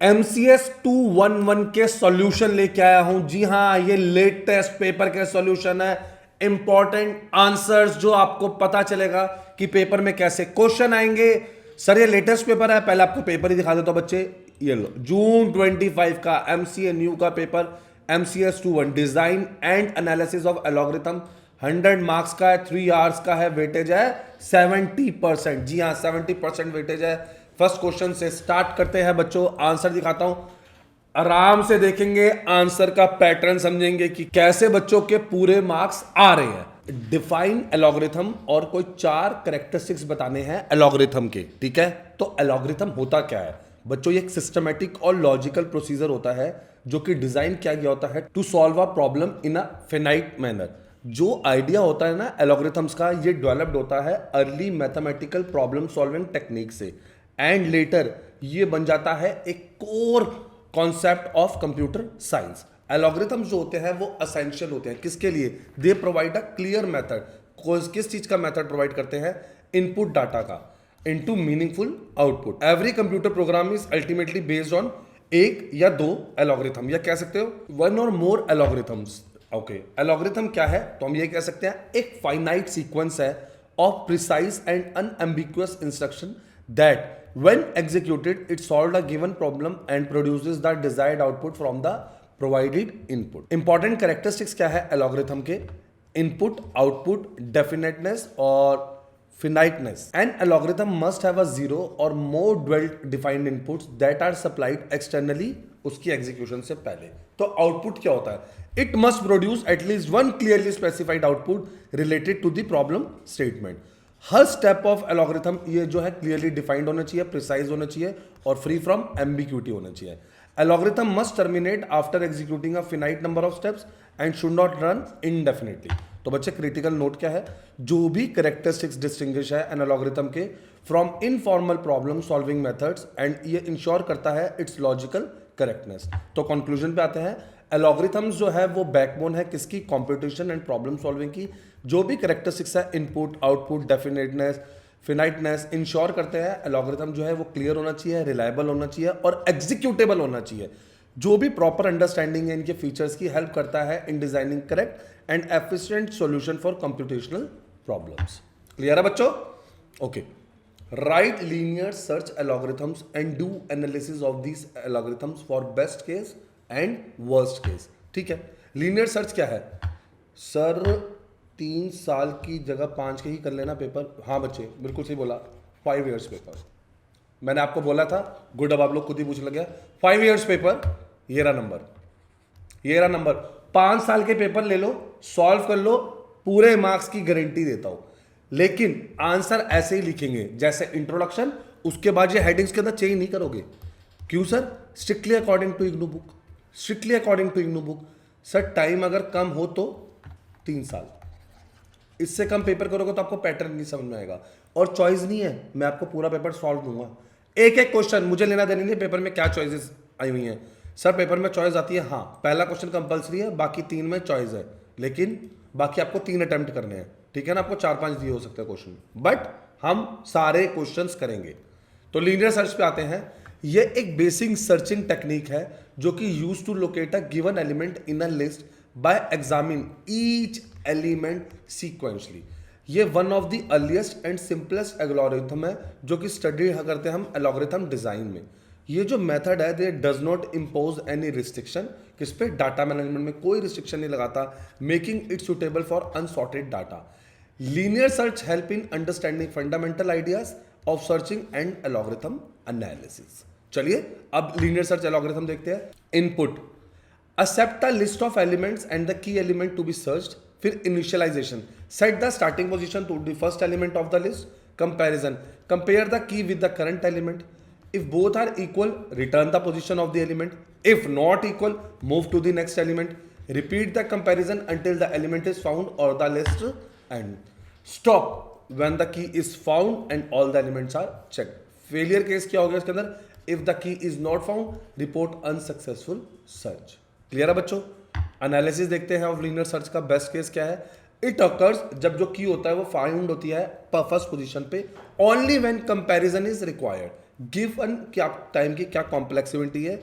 MCS 211 के solution लेके आया हूं। जी हां, ये लेटेस्ट पेपर के सॉल्यूशन है। इंपॉर्टेंट आंसर्स जो आपको पता चलेगा कि पेपर में कैसे क्वेश्चन आएंगे। सर ये लेटेस्ट पेपर है, पहले आपको पेपर ही दिखा देता हूं बच्चे। ये लो, जून 25 का MCA न्यू का paper, MCS 21 design and analysis of algorithm. 100 marks का है, 3 आवर्स का है, वेटेज है 70%। जी हाँ, 70% वेटेज है। फर्स्ट क्वेश्चन से स्टार्ट करते हैं बच्चों। आंसर दिखाता हूं, आराम से देखेंगे, आंसर का पैटर्न समझेंगे कि कैसे बच्चों के पूरे मार्क्स आ रहे हैं। डिफाइन एलॉग्रिथम और कोई 4 कैरेक्टरिस्टिक्स बताने हैं एलॉग्रिथम के। ठीक है, तो एलॉग्रिथम होता क्या है बच्चों? ये एक सिस्टमेटिक और लॉजिकल प्रोसीजर होता है जो कि डिजाइन किया गया होता है to solve a problem in a finite manner. जो आइडिया होता है ना एलॉग्रिथम्स का, ये डेवलप्ड होता है early mathematical problem solving technique से, एंड लेटर ये बन जाता है एक core concept of computer science. Algorithms जो होते हैं वो असेंशियल होते हैं किसके लिए? They provide a clear method. किस चीज का मेथड प्रोवाइड करते हैं? इनपुट डाटा का into meaningful output. Every computer program is ultimately based on एक या दो एलॉग्रिथम, या कह सकते हो वन और मोर एलॉग्रिथम्स। ओके, एलॉग्रिथम क्या है? तो हम ये कह सकते हैं एक फाइनाइट सीक्वेंस है of precise and unambiguous instruction that when executed it solved a given problem and produces the desired output from the provided input. Important characteristics क्या है एलॉग्रिथम के? इनपुट, आउटपुट, डेफिनेटनेस और finiteness. An algorithm must have a zero or more well defined inputs that are supplied externally उसकी execution से पहले। तो output क्या होता है? It must produce at least one clearly specified output related to the problem statement. हर step of algorithm ये जो है क्लियरली डिफाइंड होना चाहिए, प्रिसाइज होना चाहिए और फ्री फ्रॉम एम्बिग्यूटी होना चाहिए। Algorithm must terminate after executing a finite number of steps and should not run indefinitely. तो बच्चे क्रिटिकल नोट क्या है? जो भी कैरेक्टरिस्टिक्स डिस्टिंग्विश है एन एलॉग्रिथम के from informal problem solving methods, and ये इंश्योर करता है इट्स लॉजिकल करेक्टनेस। तो कंक्लूजन पे आते हैं, एलॉग्रिथम्स जो है वो बैकबोन है किसकी? कंप्यूटेशन एंड प्रॉब्लम सॉल्विंग की। जो भी कैरेक्टरिस्टिक्स है इनपुट, आउटपुट, डेफिनेटनेस, फिनाइटनेस इंश्योर करते हैं एलॉग्रिथम जो है वो क्लियर होना चाहिए, रिलायबल होना चाहिए और एग्जीक्यूटेबल होना चाहिए। जो भी प्रॉपर अंडरस्टैंडिंग है इनके फीचर्स की, हेल्प करता है in designing correct and efficient solution for computational problems. Clear है बच्चों? Okay, right linear search algorithms and do analysis of these algorithms for best case and worst case. ठीक है, linear search क्या है? Sir 3 साल की जगह 5 के ही कर लेना पेपर। हाँ बच्चे, बिल्कुल सही बोला, 5 ईयर्स पेपर। मैंने आपको बोला था गुड, अब आप लोग खुद ही पूछ लगे 5 ईयर्स पेपर। ये रहा नंबर, ये रहा नंबर। 5 साल के पेपर ले लो, सॉल्व कर लो, पूरे मार्क्स की गारंटी देता हूं। लेकिन आंसर ऐसे ही लिखेंगे जैसे इंट्रोडक्शन, उसके बाद ये हेडिंग्स के अंदर चेंज नहीं करोगे। क्यों sir? Strictly according to IGNOU book, strictly according to IGNOU book. Sir time अगर कम हो तो 3 साल, इससे कम पेपर करोगे तो आपको पैटर्न नहीं समझ में आएगा। और चॉइस नहीं है, मैं आपको पूरा पेपर सॉल्व दूंगा। एक एक क्वेश्चन मुझे लेना देना नहीं, पेपर में क्या चॉइसेस आई हुई हैं। सर पेपर में चॉइस आती है, हाँ पहला क्वेश्चन कंपलसरी है, बाकी 3 में चॉइस है, लेकिन बाकी आपको 3 अटेम्प्ट करने हैं। ठीक है ना, आपको 4-5 दिए हो सकते हैं क्वेश्चन, बट हम सारे क्वेश्चंस करेंगे। तो लीनियर सर्च पे आते हैं। ये एक बेसिक सर्चिंग टेक्निक है जो कि use to locate a given element in a list by examine each element sequentially. ये one of the earliest and simplest algorithm है जो कि स्टडी करते हैं हम एल्गोरिथम डिजाइन में। ये जो मेथड है दे does not impose any restriction, किस पे? डाटा मैनेजमेंट में कोई रिस्ट्रिक्शन नहीं लगाता, making it suitable for unsorted data. Linear search help in understanding fundamental ideas of searching and algorithm analysis. चलिए अब लीनियर सर्च एल्गोरिथम देखते हैं। Input, accept a list of elements and the key element to be searched. फिर initialization, set the starting position to the first element of the list. Comparison, compare the key with the current element. If both are equal, return the position of the element. If not equal, move to the next element. Repeat the comparison until the element is found or the list end. Stop when the key is found and all the elements are checked. Failure case क्या हो गया इसके अंदर? If the key is not found, report unsuccessful search. Clear है बच्चों? Analysis देखते हैं of linear search का। बेस्ट केस क्या है? इट अकर्स जब जो की होता है वो फाउंड होती है फर्स्ट पोजीशन पे, only when comparison is required. Given क्या टाइम की क्या कॉम्प्लेक्सिटी है,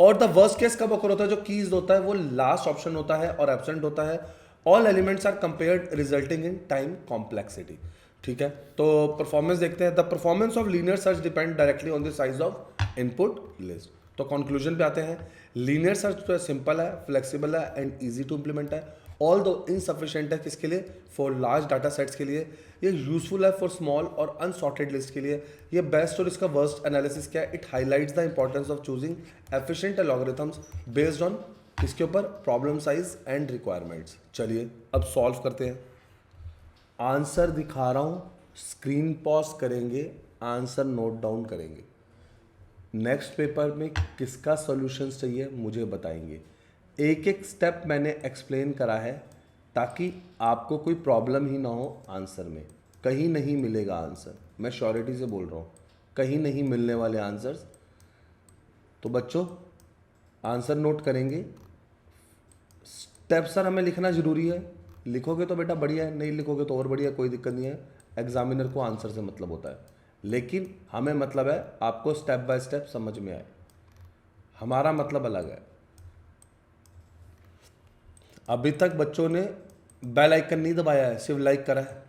और द वर्स्ट केस कब occur होता है, जो कीज होता है वो लास्ट ऑप्शन होता है और एब्सेंट होता है। All elements are compared resulting in time complexity. ठीक है, तो परफॉर्मेंस देखते हैं। The performance of linear search depend directly on the size of input list. तो कंक्लूजन पे आते हैं, लीनियर सर्च तो सिंपल है, फ्लेक्सिबल है एंड इजी टू इंप्लीमेंट है, ऑल दो इनसफिशिएंट है किसके लिए, फॉर लार्ज डाटा सेट्स के लिए। ये यूजफुल है फॉर स्मॉल और अनसॉर्टेड लिस्ट के लिए। ये बेस्ट और इसका वर्स्ट एनालिसिस क्या है, it highlights the importance of choosing efficient algorithms based on इसके ऊपर प्रॉब्लम साइज एंड रिक्वायरमेंट्स। चलिए अब सॉल्व करते हैं। आंसर दिखा रहा हूं, स्क्रीन पॉज करेंगे, आंसर नोट डाउन करेंगे। नेक्स्ट पेपर में किसका सॉल्यूशंस चाहिए मुझे बताएंगे। एक एक स्टेप मैंने एक्सप्लेन करा है ताकि आपको कोई प्रॉब्लम ही ना हो आंसर में। कहीं नहीं मिलेगा आंसर, मैं श्योरिटी से बोल रहा हूँ, कहीं नहीं मिलने वाले आंसर्स। तो बच्चों आंसर नोट करेंगे। स्टेप सर हमें लिखना ज़रूरी है, लिखोगे तो बेटा बढ़िया है, नहीं लिखोगे तो और बढ़िया, कोई दिक्कत नहीं है। एग्जामिनर को आंसर से मतलब होता है, लेकिन हमें मतलब है आपको स्टेप बाय स्टेप समझ में आए, हमारा मतलब अलग है। अभी तक बच्चों ने बेल आइकन नहीं दबाया है, सिर्फ लाइक करा है।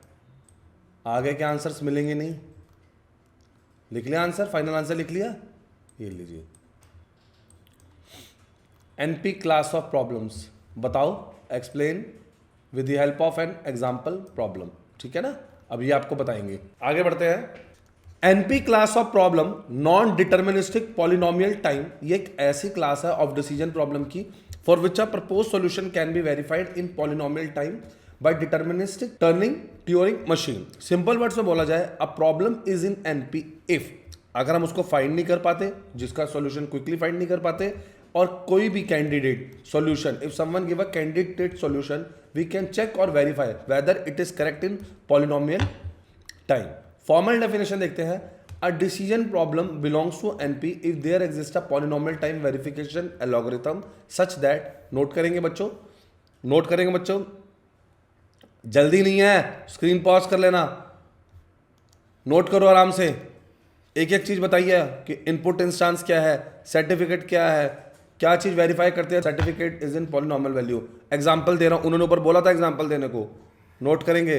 आगे के आंसर्स मिलेंगे नहीं। लिख लिया आंसर, फाइनल आंसर लिख लिया, ये लीजिए। एनपी क्लास ऑफ प्रॉब्लम्स बताओ, explain with the help of an example problem. ठीक है ना, अभी आपको बताएंगे। आगे बढ़ते हैं। NP class of problem non deterministic polynomial time, ये एक ऐसी क्लास है ऑफ डिसीजन प्रॉब्लम की for which a propose solution can be verified in polynomial time by deterministic turning Turing machine. Simple words में बोला जाए, a problem is in NP if, अगर हम उसको फाइंड नहीं कर पाते, जिसका सॉल्यूशन क्विकली फाइंड नहीं कर पाते, और कोई भी candidate solution, if someone give a candidate solution we can check और verify whether it is correct in polynomial time. Formal definition देखते हैं। A decision problem belongs to NP if there exist a polynomial time verification algorithm such that, note करेंगे बच्चों, note करेंगे बच्चों, जल्दी नहीं है, स्क्रीन पॉज कर लेना, नोट करो आराम से। एक एक चीज बताइए कि इनपुट इंस्टेंस क्या है, सर्टिफिकेट क्या है, क्या चीज वेरीफाई करते हैं, certificate is in polynomial value. Example दे रहा हूं, उन्होंने ऊपर बोला था एग्जांपल देने को, नोट करेंगे।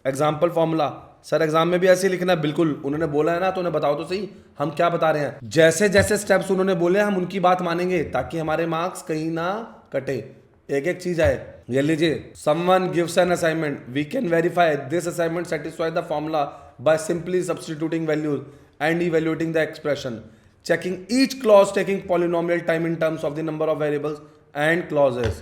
एग्जाम्पल फॉर्मूला सर एग्जाम में भी ऐसे ही लिखना है, बिल्कुल उन्होंने बोला है ना, तो उन्हें बताओ तो सही हम क्या बता रहे हैं। जैसे जैसे स्टेप्स उन्होंने बोले हम उनकी बात मानेंगे ताकि हमारे मार्क्स कहीं ना कटे, एक एक चीज आए। ये लीजिए, someone gives an assignment, we can verify this assignment satisfy the formula by simply substituting values and evaluating the expression, checking each clause taking polynomial time in terms of the number of variables and clauses।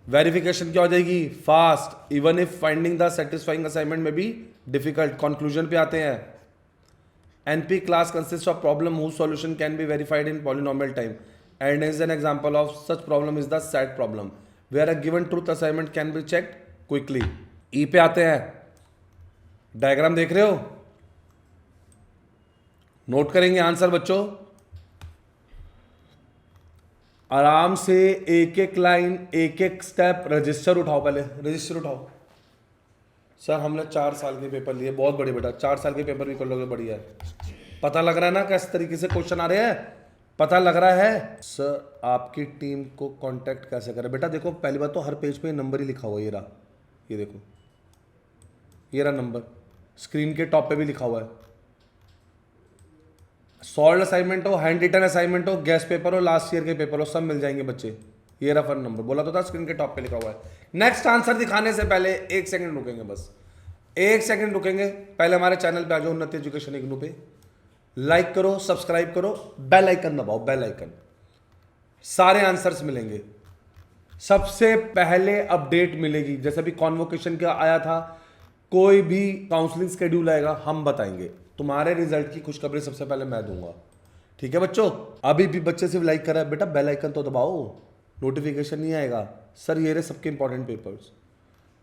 Verification क्या हो जाएगी, fast, even if finding the satisfying assignment में भी difficult. Conclusion पे आते हैं। NP class consist of problem whose solution can be verified in polynomial time and is an example of such problem is the SAT problem where a given truth assignment can be checked quickly. ई पे आते हैं, diagram देख रहे हो, note करेंगे answer बच्चों, आराम से एक एक लाइन एक एक स्टेप। रजिस्टर उठाओ, पहले रजिस्टर उठाओ। सर हमने 4 साल के पेपर लिए, बहुत बड़े बेटा, 4 साल के पेपर भी कर लोगे, बढ़िया है। पता लग रहा है ना किस तरीके से क्वेश्चन आ रहे हैं, पता लग रहा है। सर आपकी टीम को कांटेक्ट कैसे करें, बेटा देखो पहली बात तो हर पेज पे नंबर ही लिखा हुआ है, ये रहा, ये देखो, ये रहा नंबर, स्क्रीन के टॉप पे भी लिखा हुआ है। सॉल्व असाइनमेंट हो, हैंड रिटन असाइनमेंट हो, गेस्ट पेपर हो, लास्ट ईयर के पेपर हो, सब मिल जाएंगे बच्चे। ये रहा नंबर, बोला तो था स्क्रीन के टॉप पे लिखा हुआ है। नेक्स्ट आंसर दिखाने से पहले 1 सेकंड रुकेंगे, बस 1 सेकंड रुकेंगे। पहले हमारे चैनल पे आ जाओ, उन्नति एजुकेशन इग्नू पे, लाइक करो, सब्सक्राइब करो, बेल आइकन दबाओ, बेल आइकन, सारे आंसर्स मिलेंगे। सबसे पहले अपडेट मिलेगी, जैसे अभी कॉन्वोकेशन का आया था, कोई भी काउंसलिंग शेड्यूल आएगा हम बताएंगे। तुम्हारे रिजल्ट की खुशखबरी सबसे पहले मैं दूंगा, ठीक है बच्चों। अभी भी बच्चे सिर्फ लाइक कर रहा है, बेटा बेल आइकन तो दबाओ, नोटिफिकेशन नहीं आएगा। सर ये रहे सबके इंपॉर्टेंट पेपर्स,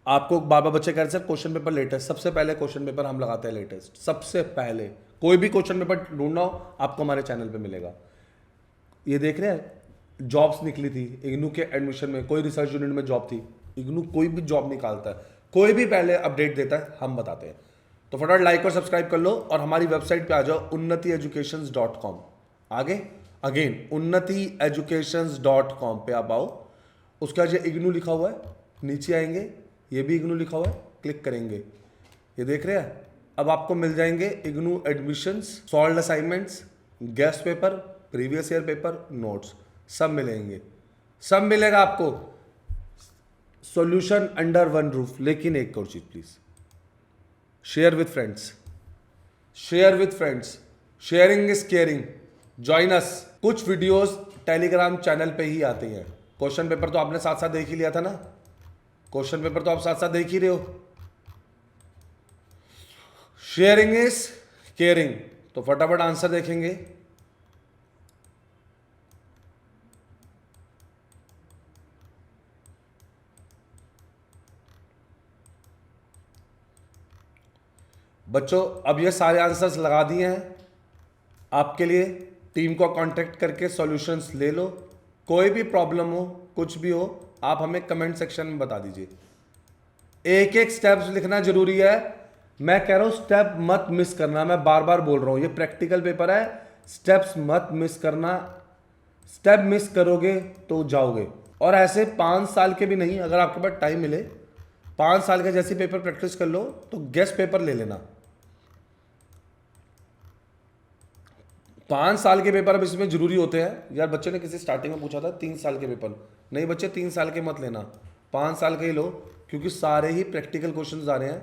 आपको बार बार बच्चे कह रहे हैं क्वेश्चन पेपर लेटेस्ट, सबसे पहले क्वेश्चन पेपर हम लगाते हैं लेटेस्ट, सबसे पहले। कोई भी क्वेश्चन पेपर ढूंढना हो आपको हमारे चैनल पे मिलेगा। ये देख रहे हैं, जॉब्स निकली थी इग्नू के एडमिशन में, कोई रिसर्च यूनिट में जॉब थी, इग्नू कोई भी जॉब निकालता है, कोई भी पहले अपडेट देता है, हम बताते हैं। तो फटाफट लाइक और सब्सक्राइब कर लो और हमारी वेबसाइट पे आ जाओ unnatieducations.com। आगे अगेन unnatieducations.com पे आप आओ। उसके बाद ये इग्नू लिखा हुआ है, नीचे आएंगे, ये भी इग्नू लिखा हुआ है, क्लिक करेंगे, ये देख रहे हैं। अब आपको मिल जाएंगे IGNOU admissions, solved assignments, guest paper, previous year paper, notes, सब मिलेंगे, सब मिलेगा आपको। Solution under one roof. लेकिन एक और चीज please, share with friends, share with friends, sharing is caring, join us. कुछ वीडियोस टेलीग्राम चैनल पे ही आती हैं। क्वेश्चन पेपर तो आपने साथ साथ देख ही लिया था ना, क्वेश्चन पेपर तो आप साथ साथ देख ही रहे हो। शेयरिंग इज केयरिंग, तो फटाफट आंसर देखेंगे। बच्चों अब ये सारे आंसर्स लगा दिए हैं आपके लिए। टीम को कांटेक्ट करके सॉल्यूशंस ले लो। कोई भी प्रॉब्लम हो, कुछ भी हो, आप हमें कमेंट सेक्शन में बता दीजिए। एक एक स्टेप्स लिखना जरूरी है। मैं कह रहा हूं स्टेप मत मिस करना, मैं बार बार बोल रहा हूं, ये प्रैक्टिकल पेपर है, स्टेप्स मत मिस करना। स्टेप मिस करोगे तो जाओगे। और ऐसे 5 साल के भी नहीं, अगर आपके पास टाइम मिले 5 साल के जैसे पेपर प्रैक्टिस कर लो तो गेस्ट पेपर ले लेना। 5 साल के पेपर अब इसमें जरूरी होते हैं यार। बच्चे ने किसी स्टार्टिंग में पूछा था 3 साल के पेपर, नहीं बच्चे 3 साल के मत लेना, 5 साल के ही लो, क्योंकि सारे ही प्रैक्टिकल क्वेश्चंस आ रहे हैं।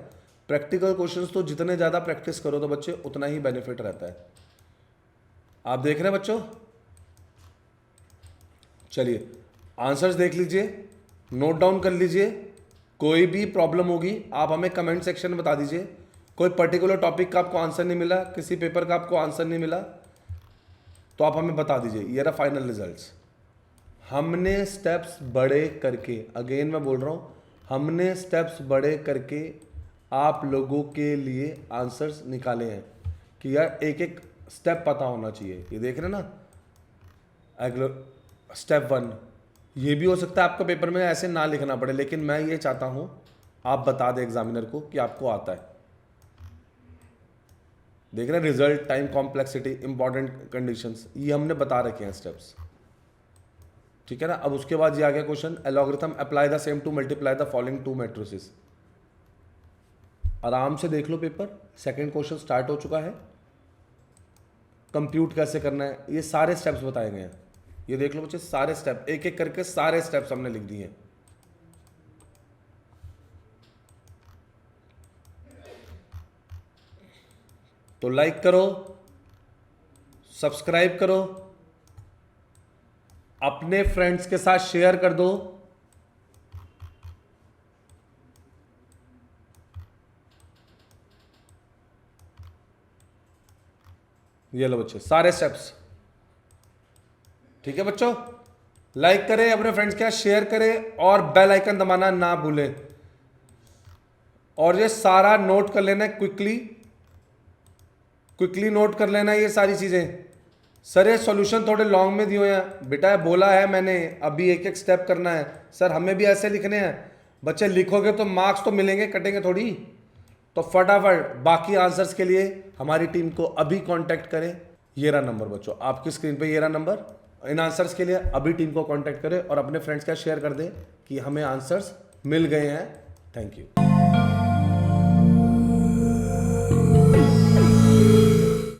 प्रैक्टिकल क्वेश्चंस तो जितने ज़्यादा प्रैक्टिस करो तो बच्चे उतना ही बेनिफिट रहता है। आप देख रहे हैं बच्चों? चलिए आंसर्स देख लीजिए, नोट डाउन कर लीजिए। कोई भी प्रॉब्लम होगी आप हमें कमेंट सेक्शन में बता दीजिए। कोई पर्टिकुलर टॉपिक का आपको आंसर नहीं मिला, किसी पेपर का आपको आंसर नहीं मिला, तो आप हमें बता दीजिए। ये रहा फाइनल रिजल्ट्स। हमने स्टेप्स बड़े करके, अगेन मैं बोल रहा हूँ, हमने स्टेप्स बड़े करके आप लोगों के लिए आंसर्स निकाले हैं कि यार एक एक स्टेप पता होना चाहिए। ये देख रहे हैं ना, स्टेप 1, ये भी हो सकता है आपको पेपर में ऐसे ना लिखना पड़े, लेकिन मैं ये चाहता हूं आप बता दें एग्जामिनर को कि आपको आता है। देख रहे हैं, result, time complexity, important conditions, ये हमने बता रखे हैं स्टेप्स, ठीक है ना। अब उसके बाद ये आ गया question, algorithm apply the same to multiply the following 2 matrices. आराम से देख लो पेपर, सेकंड क्वेश्चन स्टार्ट हो चुका है। कंप्यूट कैसे करना है, ये सारे स्टेप्स बताए गए हैं। ये देख लो बच्चे, सारे स्टेप, एक एक करके सारे स्टेप्स हमने लिख दिए हैं। तो लाइक करो, सब्सक्राइब करो, अपने फ्रेंड्स के साथ शेयर कर दो। ये लो बच्चे सारे स्टेप्स, ठीक है बच्चों। लाइक करें, अपने फ्रेंड्स के साथ शेयर करें और बेल आइकन दबाना ना भूलें। और ये सारा नोट कर लेना है, क्विकली नोट कर लेना है ये सारी चीजें। सर ये सॉल्यूशन थोड़े लॉन्ग में दिए हैं बेटा, बोला है मैंने अभी एक एक स्टेप करना है। सर हमें भी ऐसे लिखने हैं। बच्चे लिखोगे तो मार्क्स तो मिलेंगे, कटेंगे थोड़ी। तो फटाफट बाकी आंसर्स के लिए हमारी टीम को अभी कांटेक्ट करें। ये रहा नंबर बच्चों, आपकी स्क्रीन पे ये रहा नंबर। इन आंसर्स के लिए अभी टीम को कांटेक्ट करें और अपने फ्रेंड्स का शेयर कर दें कि हमें आंसर्स मिल गए हैं। Thank you.